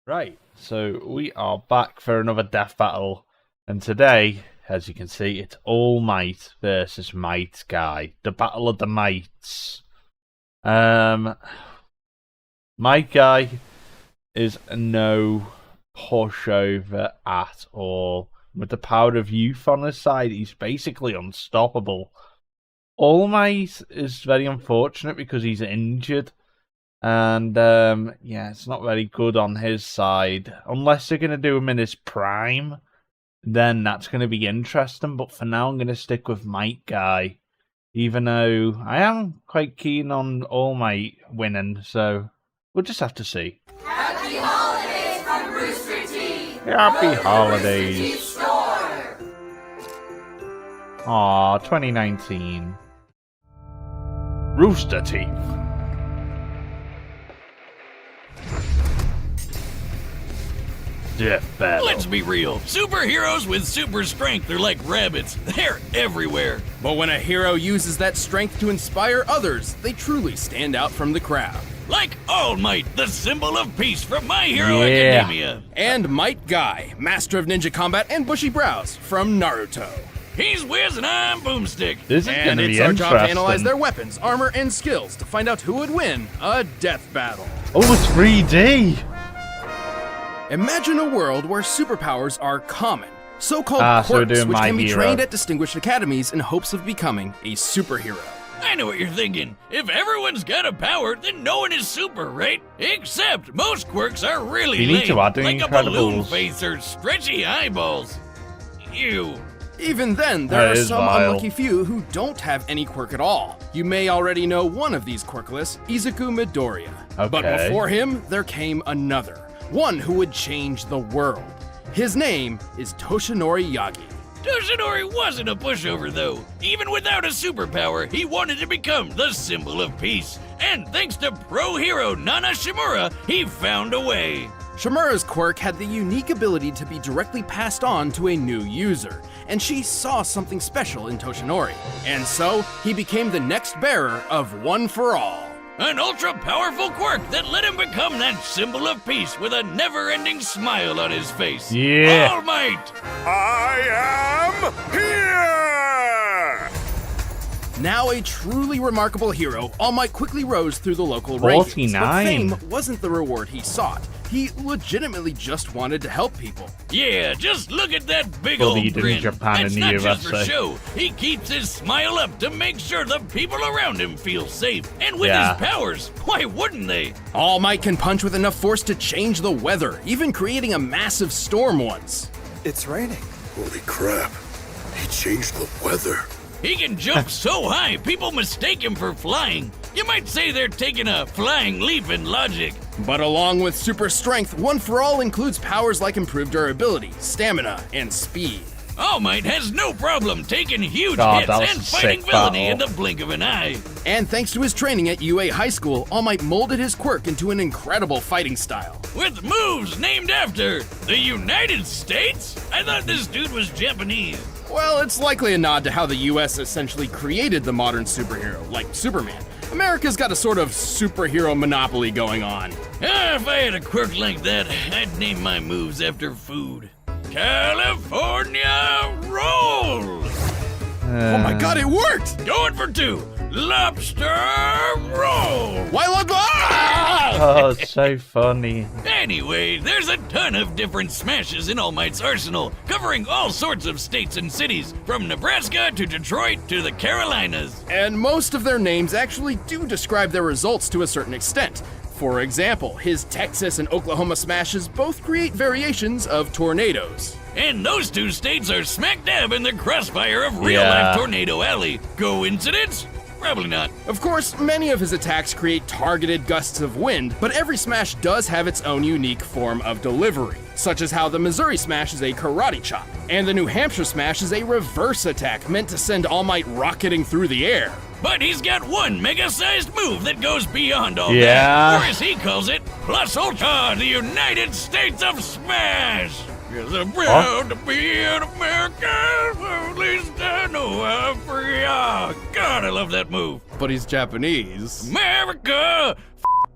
Right, so we are back for another death battle, and today, as you can see, it's All Might versus Might Guy, the battle of the mights. Might Guy is no pushover at all. With the power of youth on his side, he's basically unstoppable. All Might is very unfortunate because he's injured. And, yeah, it's not very good on his side. Unless they're going to do him in his prime, then that's going to be interesting. But for now, I'm going to stick with Might Guy. Even though I am quite keen on All Might winning, so we'll just have to see. Happy holidays from Rooster Teeth! Happy holidays! Aw, 2019. Rooster Teeth. Death battle. Let's be real. Superheroes with super strength are like rabbits. They're everywhere. But when a hero uses that strength to inspire others, they truly stand out from the crowd. Like All Might, the symbol of peace from My Hero Yeah. Academia. And Might Guy, master of ninja combat and bushy brows, from Naruto. He's Wiz and I'm Boomstick. This is going And to it's be our job to analyze interesting. their weapons, armor, and skills to find out who would win a death battle. Oh, it's 3D. Imagine a world where superpowers are common, so-called So we're quirks, doing which My can be Hero. trained at distinguished academies in hopes of becoming a superhero. I know what you're thinking. If everyone's got a power, then no one is super, right? Except most quirks are really You need lame, to add the like a balloon Incredibles. face or stretchy eyeballs. Ew. Even then, there That are is some vile. unlucky few who don't have any quirk at all. You may already know one of these quirkless, Izuku Midoriya. But Okay. before him, there came another, one who would change the world. His name is Toshinori Yagi. Toshinori wasn't a pushover, though. Even without a superpower, he wanted to become the symbol of peace. And thanks to pro hero Nana Shimura, he found a way. Shimura's quirk had the unique ability to be directly passed on to a new user, and she saw something special in Toshinori. And so, he became the next bearer of One for All. An ultra-powerful quirk that let him become that symbol of peace with a never-ending smile on his face. Yeah. All Might! I am here! Now a truly remarkable hero, All Might quickly rose through the local rankings. But 49. fame wasn't the reward he sought. He legitimately just wanted to help people. Yeah, just look at that big Well, old he did in grin. Japan That's and the not just for USA. show. He keeps his smile up to make sure the people around him feel safe. And with Yeah. his powers, why wouldn't they? All Might can punch with enough force to change the weather, even creating a massive storm once. It's raining. Holy crap. He changed the weather. He can jump so high, people mistake him for flying. You might say they're taking a flying leap in logic. But along with super strength, One for All includes powers like improved durability, stamina, and speed. All Might has no problem taking huge God, hits that was and a fighting sick villainy battle. in the blink of an eye. And thanks to his training at UA High School, All Might molded his quirk into an incredible fighting style. With moves named after the United States? I thought this dude was Japanese. Well, it's likely a nod to how the US essentially created the modern superhero, like Superman. America's got a sort of superhero monopoly going on. If I had a quirk like that, I'd name my moves after food. California Roll! Oh my god, it worked! Going for two. Lobster Roll! Why look? Ah! Oh, it's so funny. Anyway, there's a ton of different smashes in All Might's arsenal, covering all sorts of states and cities, from Nebraska to Detroit to the Carolinas. And most of their names actually do describe their results to a certain extent. For example, his Texas and Oklahoma smashes both create variations of tornadoes. And those two states are smack dab in the crossfire of Yeah. real-life Tornado Alley. Coincidence? Probably not. Of course, many of his attacks create targeted gusts of wind, but every smash does have its own unique form of delivery, such as how the Missouri smash is a karate chop, and the New Hampshire smash is a reverse attack meant to send All Might rocketing through the air. But he's got one mega-sized move that goes beyond all Yeah. that. Or as he calls it, Plus Ultra, the United States of Smash! Yes, I'm proud to be an American, at least I know I'm free. Ah, God, I love that move. But he's Japanese. America!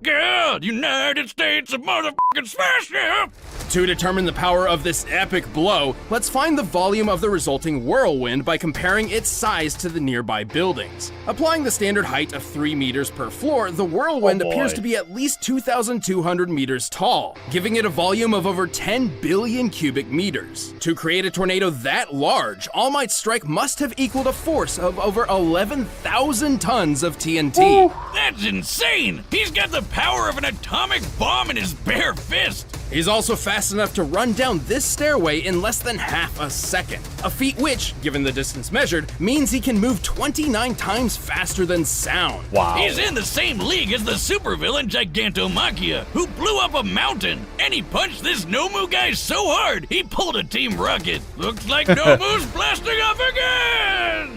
God, United States of motherfucking smash, yeah! To determine the power of this epic blow, let's find the volume of the resulting whirlwind by comparing its size to the nearby buildings. Applying the standard height of 3 meters per floor, the whirlwind appears to be at least 2,200 meters tall, giving it a volume of over 10 billion cubic meters. To create a tornado that large, All Might's strike must have equaled a force of over 11,000 tons of TNT. That's insane! He's got the power of an atomic bomb in his bare fist! He's also fast enough to run down this stairway in less than half a second. A feat which, given the distance measured, means he can move 29 times faster than sound. Wow. He's in the same league as the supervillain Gigantomachia, who blew up a mountain. And he punched this Nomu guy so hard, he pulled a Team Rocket. Looks like Nomu's blasting off again!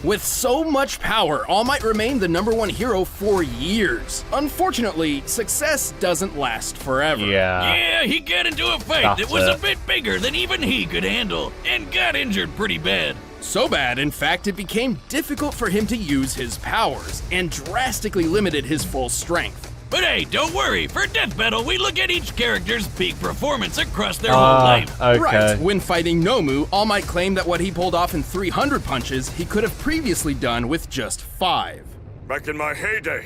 With so much power, All Might remained the #1 hero for years. Unfortunately, success doesn't last forever. Yeah. He got into a fight That's that was it. a bit bigger than even he could handle, and got injured pretty bad. So bad, in fact, it became difficult for him to use his powers, and drastically limited his full strength. But hey, don't worry, for Death Battle, we look at each character's peak performance across their whole life. Okay. Right, when fighting Nomu, All Might claimed that what he pulled off in 300 punches, he could have previously done with just 5. Back in my heyday,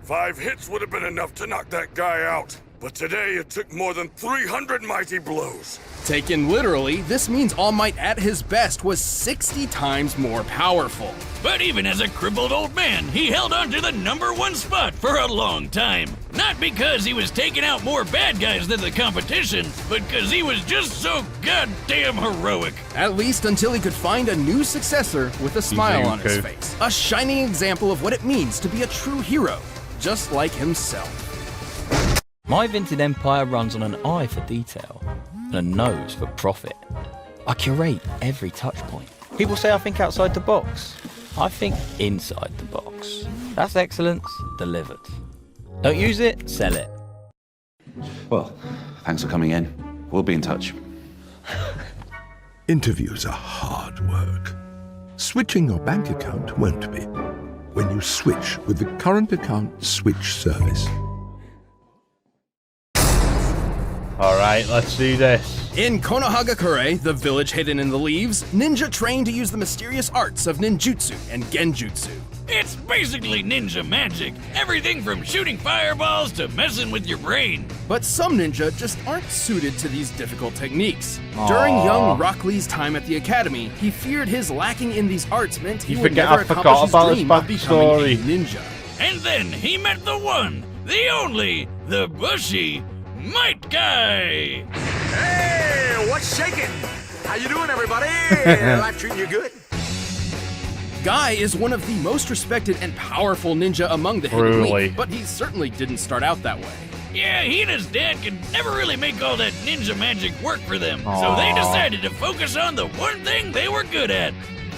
5 hits would have been enough to knock that guy out. But today it took more than 300 mighty blows. Taken literally, this means All Might at his best was 60 times more powerful. But even as a crippled old man, he held on to the #1 spot for a long time. Not because he was taking out more bad guys than the competition, but because he was just so goddamn heroic. At least until he could find a new successor with a smile on his Izuku. face. A shining example of what it means to be a true hero, just like himself. My Vinted empire runs on an eye for detail and a nose for profit. I curate every touch point. People say I think outside the box. I think inside the box. That's excellence delivered. Don't use it, sell it. Well, thanks for coming in. We'll be in touch. Interviews are hard work. Switching your bank account won't be. When you switch with the current account switch service. Alright, let's do this. In Konohagakure, the village hidden in the leaves, ninja train to use the mysterious arts of ninjutsu and genjutsu. It's basically ninja magic. Everything from shooting fireballs to messing with your brain. But some ninja just aren't suited to these difficult techniques. During young Rock Lee's time at the academy, he feared his lacking in these arts meant he You would forget- never I forgot accomplish his about his dream of becoming a backstory. ninja. And then he met the one, the only, the bushy Might Guy. Hey, what's shaking? How you doing, everybody? Life treating you good? Guy is one of the most respected and powerful ninja among the Hidden Truly. League, but he certainly didn't start out that way. Yeah, he and his dad could never really make all that ninja magic work for them, so they decided to focus on the one thing they were good at,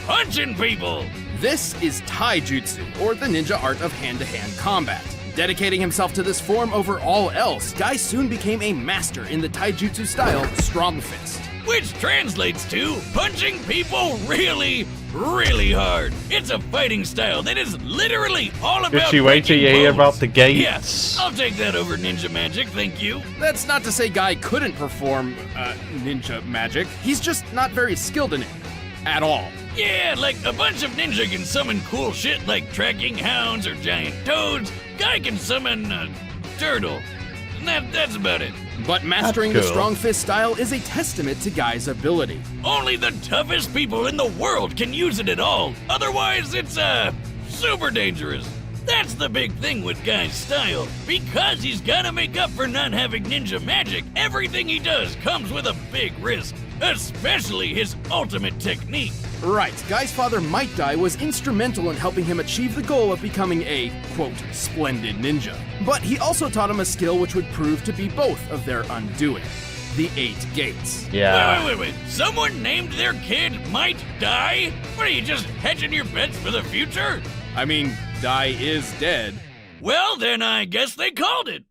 punching people. This is Taijutsu, or the ninja art of hand-to-hand combat. Dedicating himself to this form over all else, Guy soon became a master in the Taijutsu style Strong Fist. Which translates to punching people really, really hard. It's a fighting style that is literally all about Just you wait till you breaking hear bones. about the gates. Yes, I'll take that over ninja magic, thank you. That's not to say Guy couldn't perform ninja magic, he's just not very skilled in it. At all. Yeah, like a bunch of ninja can summon cool shit like tracking hounds or giant toads. Guy can summon a turtle. And that's about it. But mastering That's the cool. Strong Fist style is a testament to Guy's ability. Only the toughest people in the world can use it at all. Otherwise, it's, super dangerous. That's the big thing with Guy's style. Because he's gotta make up for not having ninja magic, everything he does comes with a big risk. Especially his ultimate technique. Right, Guy's father Might Guy was instrumental in helping him achieve the goal of becoming a, quote, splendid ninja. But he also taught him a skill which would prove to be both of their undoing. The 8 Gates. Yeah. Wait. Someone named their kid Might Die? What are you, just hedging your bets for the future? I mean, Dai is dead. Well, then I guess they called it.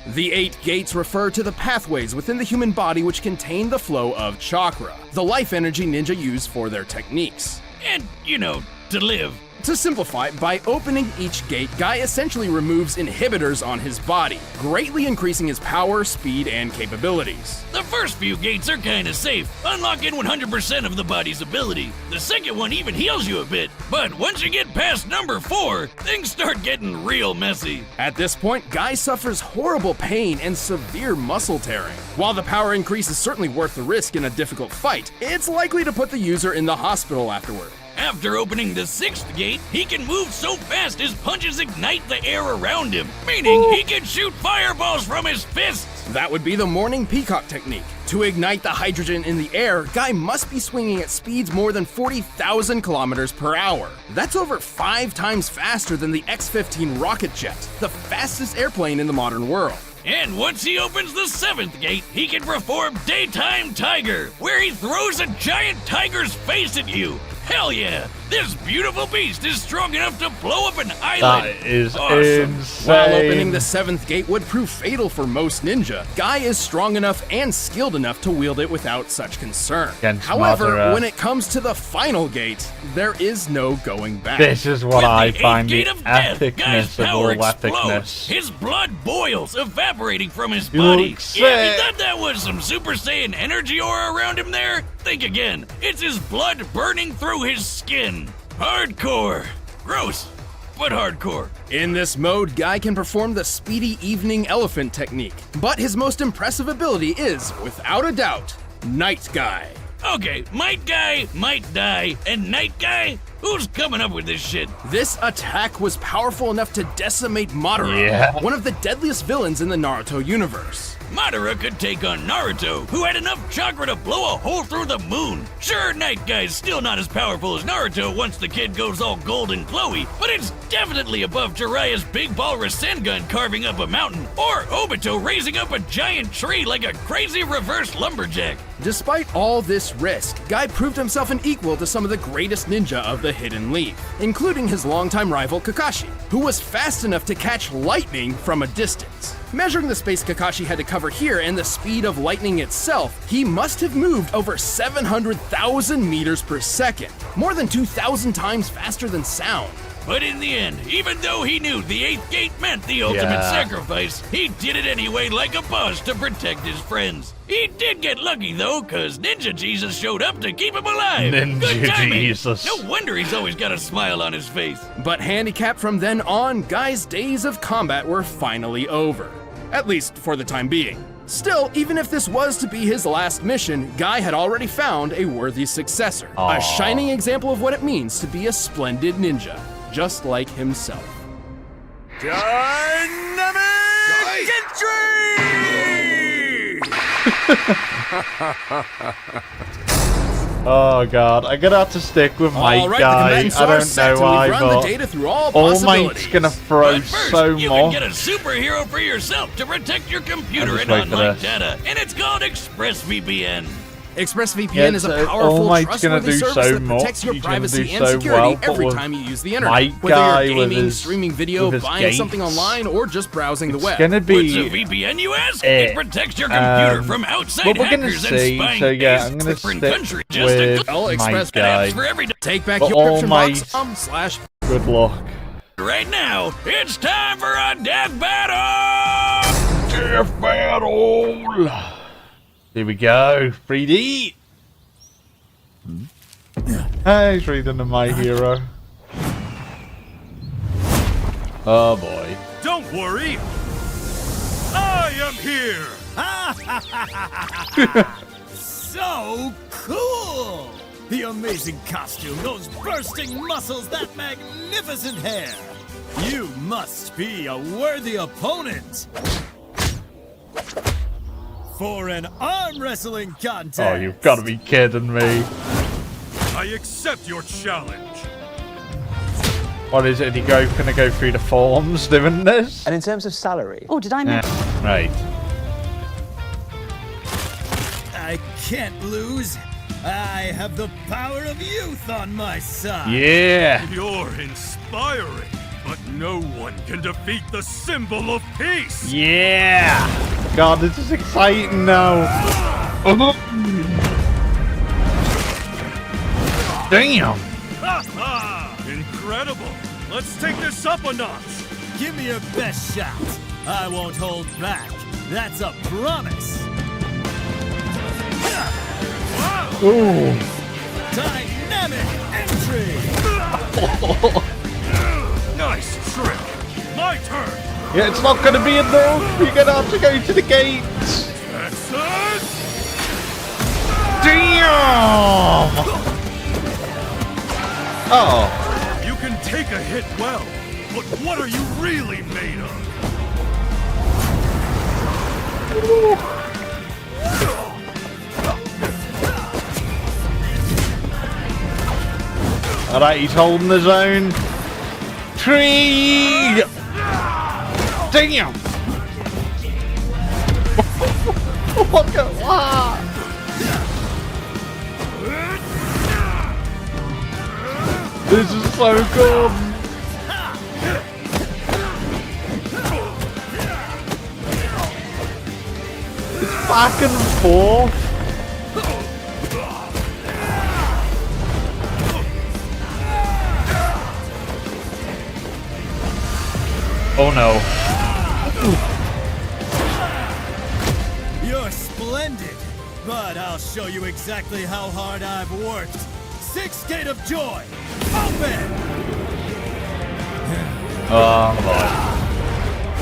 The 8 Gates refer to the pathways within the human body which contain the flow of chakra, the life energy ninja use for their techniques. And, you know, to live. To simplify, by opening each gate, Guy essentially removes inhibitors on his body, greatly increasing his power, speed, and capabilities. The first few gates are kinda safe, unlocking 100% of the body's ability. The second one even heals you a bit, but once you get past number 4, things start getting real messy. At this point, Guy suffers horrible pain and severe muscle tearing. While the power increase is certainly worth the risk in a difficult fight, it's likely to put the user in the hospital afterward. After opening the 6th gate, he can move so fast his punches ignite the air around him, meaning he can shoot fireballs from his fists. That would be the morning peacock technique. To ignite the hydrogen in the air, Guy must be swinging at speeds more than 40,000 kilometers per hour. That's over 5 times faster than the X-15 rocket jet, the fastest airplane in the modern world. And once he opens the 7th gate, he can perform Daytime Tiger, where he throws a giant tiger's face at you. Hell yeah! This beautiful beast is strong enough to blow up an island! That is awesome. insane. While opening the 7th gate would prove fatal for most ninja, Guy is strong enough and skilled enough to wield it without such concern. Against However, Madara. when it comes to the final gate, there is no going back. This is what With I the find 8th the gate of death, Guy's epicness of power all explodes. epicness. His blood boils, evaporating from his You body. look Yeah, you sick. thought that was some Super Saiyan energy aura around him there? Think again. It's his blood burning through his skin. Hardcore. Gross, but hardcore. In this mode, Guy can perform the speedy evening elephant technique, but his most impressive ability is, without a doubt, Night Guy. Okay, Might Guy, Might Die, and Night Guy? Who's coming up with this shit? This attack was powerful enough to decimate Madara, Yeah. one of the deadliest villains in the Naruto universe. Madara could take on Naruto, who had enough chakra to blow a hole through the moon. Sure, Night Guy's still not as powerful as Naruto once the kid goes all gold and glowy, but it's definitely above Jiraiya's big ball Rasengan carving up a mountain, or Obito raising up a giant tree like a crazy reverse lumberjack. Despite all this risk, Guy proved himself an equal to some of the greatest ninja of the Hidden Leaf, including his longtime rival Kakashi, who was fast enough to catch lightning from a distance. Measuring the space Kakashi had to cover here and the speed of lightning itself, he must have moved over 700,000 meters per second, more than 2,000 times faster than sound. But in the end, even though he knew the 8th gate meant the ultimate Yeah. sacrifice, he did it anyway like a boss to protect his friends. He did get lucky though, cause Ninja Jesus showed up to keep him alive. Ninja Good timing. Jesus. No wonder he's always got a smile on his face. But handicapped from then on, Guy's days of combat were finally over. At least for the time being. Still, even if this was to be his last mission, Guy had already found a worthy successor. Aww. A shining example of what it means to be a splendid ninja, just like himself. Dynamic entry! Oh god, I'm gonna have to stick with Mike All right, Guy. the combatants I are don't set, know and why, we've run the but data through all All possibilities. Mike's gonna throw But first, so you much. can get a superhero for yourself to protect your computer I'll just and wait for online this. data, and it's called ExpressVPN. ExpressVPN Yeah, is a so powerful, All Mike's gonna trustworthy do service so that protects much, your he's gonna privacy do and so security well, but every with time you use the internet. Mike Whether Guy you're with gaming, his- streaming video, with his buying something gates. online, or just browsing the web. It's gonna What's be a VPN, you ask? Eh, It protects your computer from outside what we're gonna hackers and see, spying so yeah, against I'm gonna different stick countries. Just a with good All Express Mike Guy. apps for every day. Take back But your All encryption Might- box / Good luck. Right now, it's time for a death battle! Death battle! Here we go. 3D! Hey, he's reading the My Hero. Oh boy. Don't worry, I am here! So cool! The amazing costume, those bursting muscles, that magnificent hair! You must be a worthy opponent! For an arm wrestling contest! Oh, you've got to be kidding me. I accept your challenge. What is it? Gonna go through the forms doing this? And in terms of salary? Oh, did I miss? Yeah, right. I can't lose. I have the power of youth on my side. Yeah. You're inspiring, but no one can defeat the symbol of peace. Yeah. God, this is exciting now. Damn. Ha ha! incredible. Let's take this up a notch. Give me your best shot. I won't hold back. That's a promise. Ooh. Dynamic entry. Nice trick. My turn. Yeah, it's not going to be enough. You're going to have to go to the gates. Texas. Damn! Oh. You can take a hit well, but what are you really made of? Alright, he's holding his own. Tree! Damn! Look at that! This is so good! It's back and forth! Oh no. You're splendid, but I'll show you exactly how hard I've worked. 6 Gate of Joy, open! Oh boy.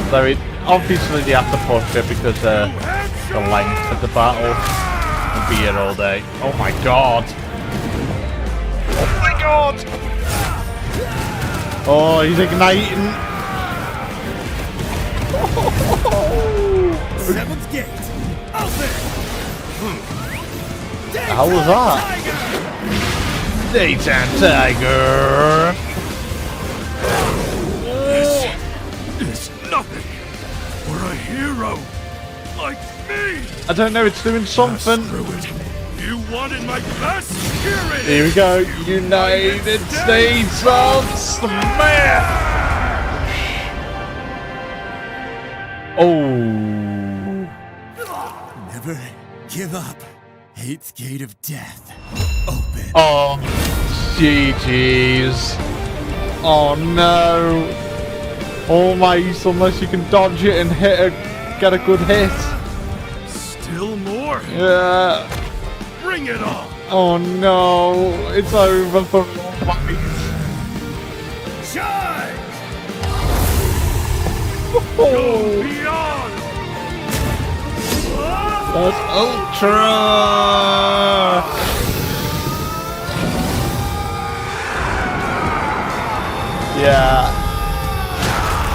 So obviously they have to push it because the length of the battle will be here all day. Oh my god. Oh my god! Oh, he's igniting. 7th gate, open! The hell was that? Daytime Tiger! This is nothing for a hero like me. I don't know, it's doing something. Screw it. You wanted my best? Here it is. Here we go, United States of Smash! Oh. Never give up. 8th Gate of Death, open. Oh, GG's. Oh no. Almost, unless you can dodge it and get a good hit. Still more. Yeah. Bring it on. Oh no, it's over for Almight. Charge. Oh. Beyond. That's Ultra! Yeah.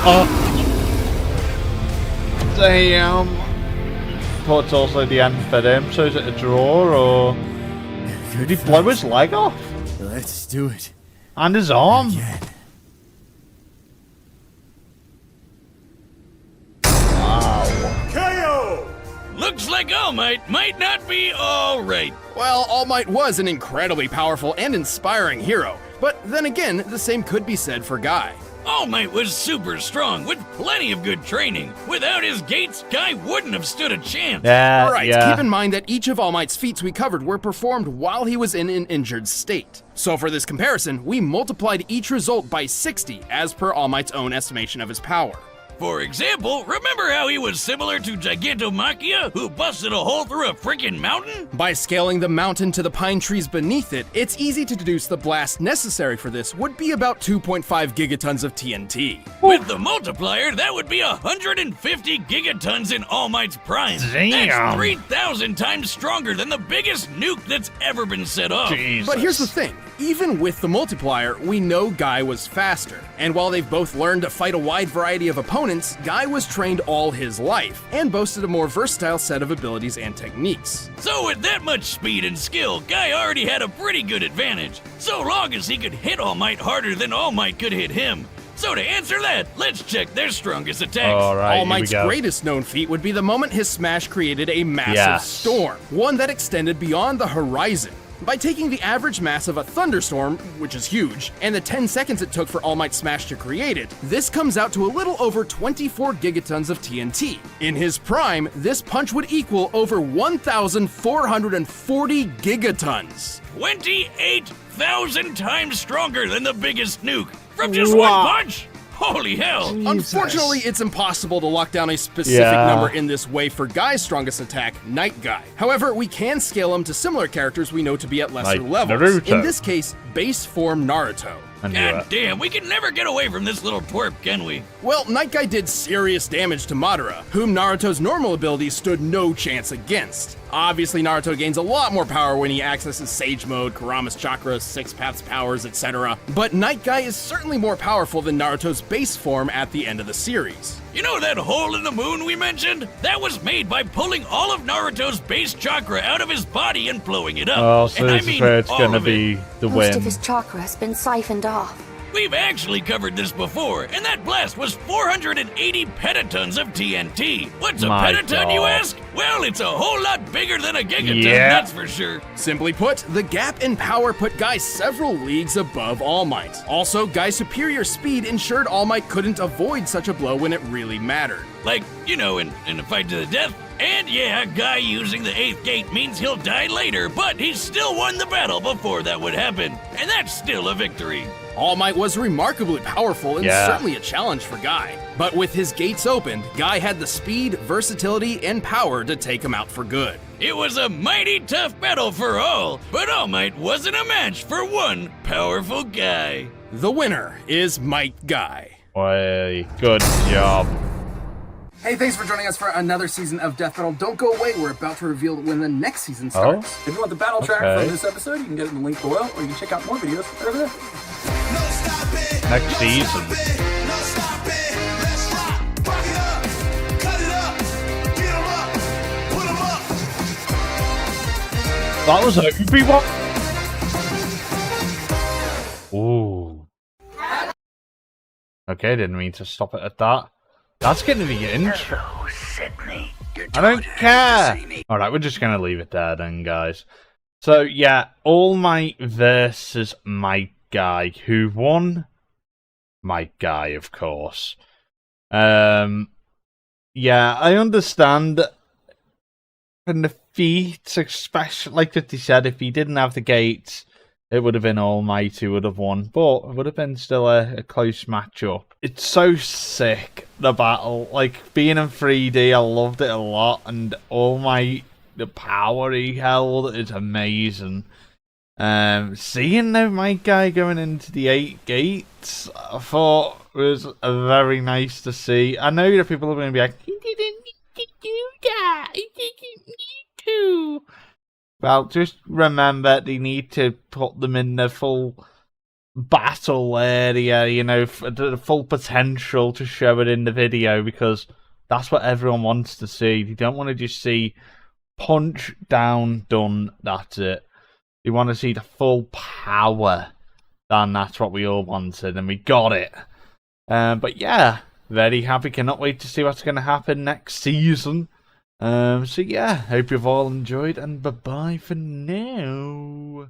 Oh. Damn. But it's also the end for him, so is it a draw or... Did he blow his leg off? Let's do it. And his arm? Again. Looks like All Might might not be all right. Well, All Might was an incredibly powerful and inspiring hero, but then again, the same could be said for Guy. All Might was super strong with plenty of good training. Without his gates, Guy wouldn't have stood a chance. Yeah, Alright, yeah. keep in mind that each of All Might's feats we covered were performed while he was in an injured state. So for this comparison, we multiplied each result by 60 as per All Might's own estimation of his power. For example, remember how he was similar to Gigantomachia, who busted a hole through a freaking mountain? By scaling the mountain to the pine trees beneath it, it's easy to deduce the blast necessary for this would be about 2.5 gigatons of TNT. With the multiplier, that would be 150 gigatons in All Might's prime. Damn. That's 3,000 times stronger than the biggest nuke that's ever been set off. Jesus. But here's the thing, even with the multiplier, we know Guy was faster. And while they've both learned to fight a wide variety of opponents, Guy was trained all his life, and boasted a more versatile set of abilities and techniques. So with that much speed and skill, Guy already had a pretty good advantage, so long as he could hit All Might harder than All Might could hit him. So to answer that, let's check their strongest attacks. Alright, All Might's greatest known feat would be the moment his smash created a massive storm, one that extended beyond the horizon. By taking the average mass of a thunderstorm, which is huge, and the 10 seconds it took for All Might's smash to create it, this comes out to a little over 24 gigatons of TNT. In his prime, this punch would equal over 1,440 gigatons. 28,000 times stronger than the biggest nuke. From just one punch? Holy hell! Unfortunately, it's impossible to lock down a specific number in this way for Guy's strongest attack, Night Guy. However, we can scale him to similar characters we know to be at lesser levels. Naruto. In this case, base form Naruto. God damn, we can never get away from this little twerp, can we? Well, Night Guy did serious damage to Madara, whom Naruto's normal abilities stood no chance against. Obviously, Naruto gains a lot more power when he accesses Sage Mode, Kurama's Chakra, Six Paths powers, etc. But Night Guy is certainly more powerful than Naruto's base form at the end of the series. You know that hole in the moon we mentioned? That was made by pulling all of Naruto's base chakra out of his body and blowing it up. Oh, so and this is where it's gonna be the win. Most of his chakra has been siphoned off. We've actually covered this before, and that blast was 480 petatons of TNT. What's a petaton, you ask? Well, it's a whole lot bigger than a gigaton, that's for sure. Simply put, the gap in power put Guy several leagues above All Might. Also, Guy's superior speed ensured All Might couldn't avoid such a blow when it really mattered. Like, you know, in a fight to the death. And yeah, Guy using the 8th gate means he'll die later, but he still won the battle before that would happen. And that's still a victory. All Might was remarkably powerful and certainly a challenge for Guy. But with his gates opened, Guy had the speed, versatility, and power to take him out for good. It was a mighty tough battle for all, but All Might wasn't a match for one powerful guy. The winner is Might Guy. Way, good job. Hey, thanks for joining us for another season of Death Battle. Don't go away, we're about to reveal when the next season starts. If you want the battle track from this episode, you can get it in the link below, or you can check out more videos over there. Next season. That was Obi-Wan. Ooh. Okay, didn't mean to stop it at that. That's getting to be intro. I don't care. Alright, we're just going to leave it there then, guys. So, yeah, All Might versus Might Guy. Who won? Might Guy, of course. Yeah, I understand. And the feats, especially, like they said, if he didn't have the gates, it would have been All Might who would have won. But it would have been still a close matchup. It's so sick, the battle. Like, being in 3D, I loved it a lot. And All Might, the power he held is amazing. Seeing the Might Guy going into the 8 gates, I thought was very nice to see. I know that people are going to be like, he didn't need to do that. He didn't need to. Well, just remember they need to put them in the full battle area, you know, the full potential to show it in the video, because that's what everyone wants to see. They don't want to just see punch down, done, that's it. They want to see the full power, and that's what we all wanted, and we got it. But yeah, very happy, cannot wait to see what's going to happen next season. So yeah, hope you've all enjoyed, and bye-bye for now.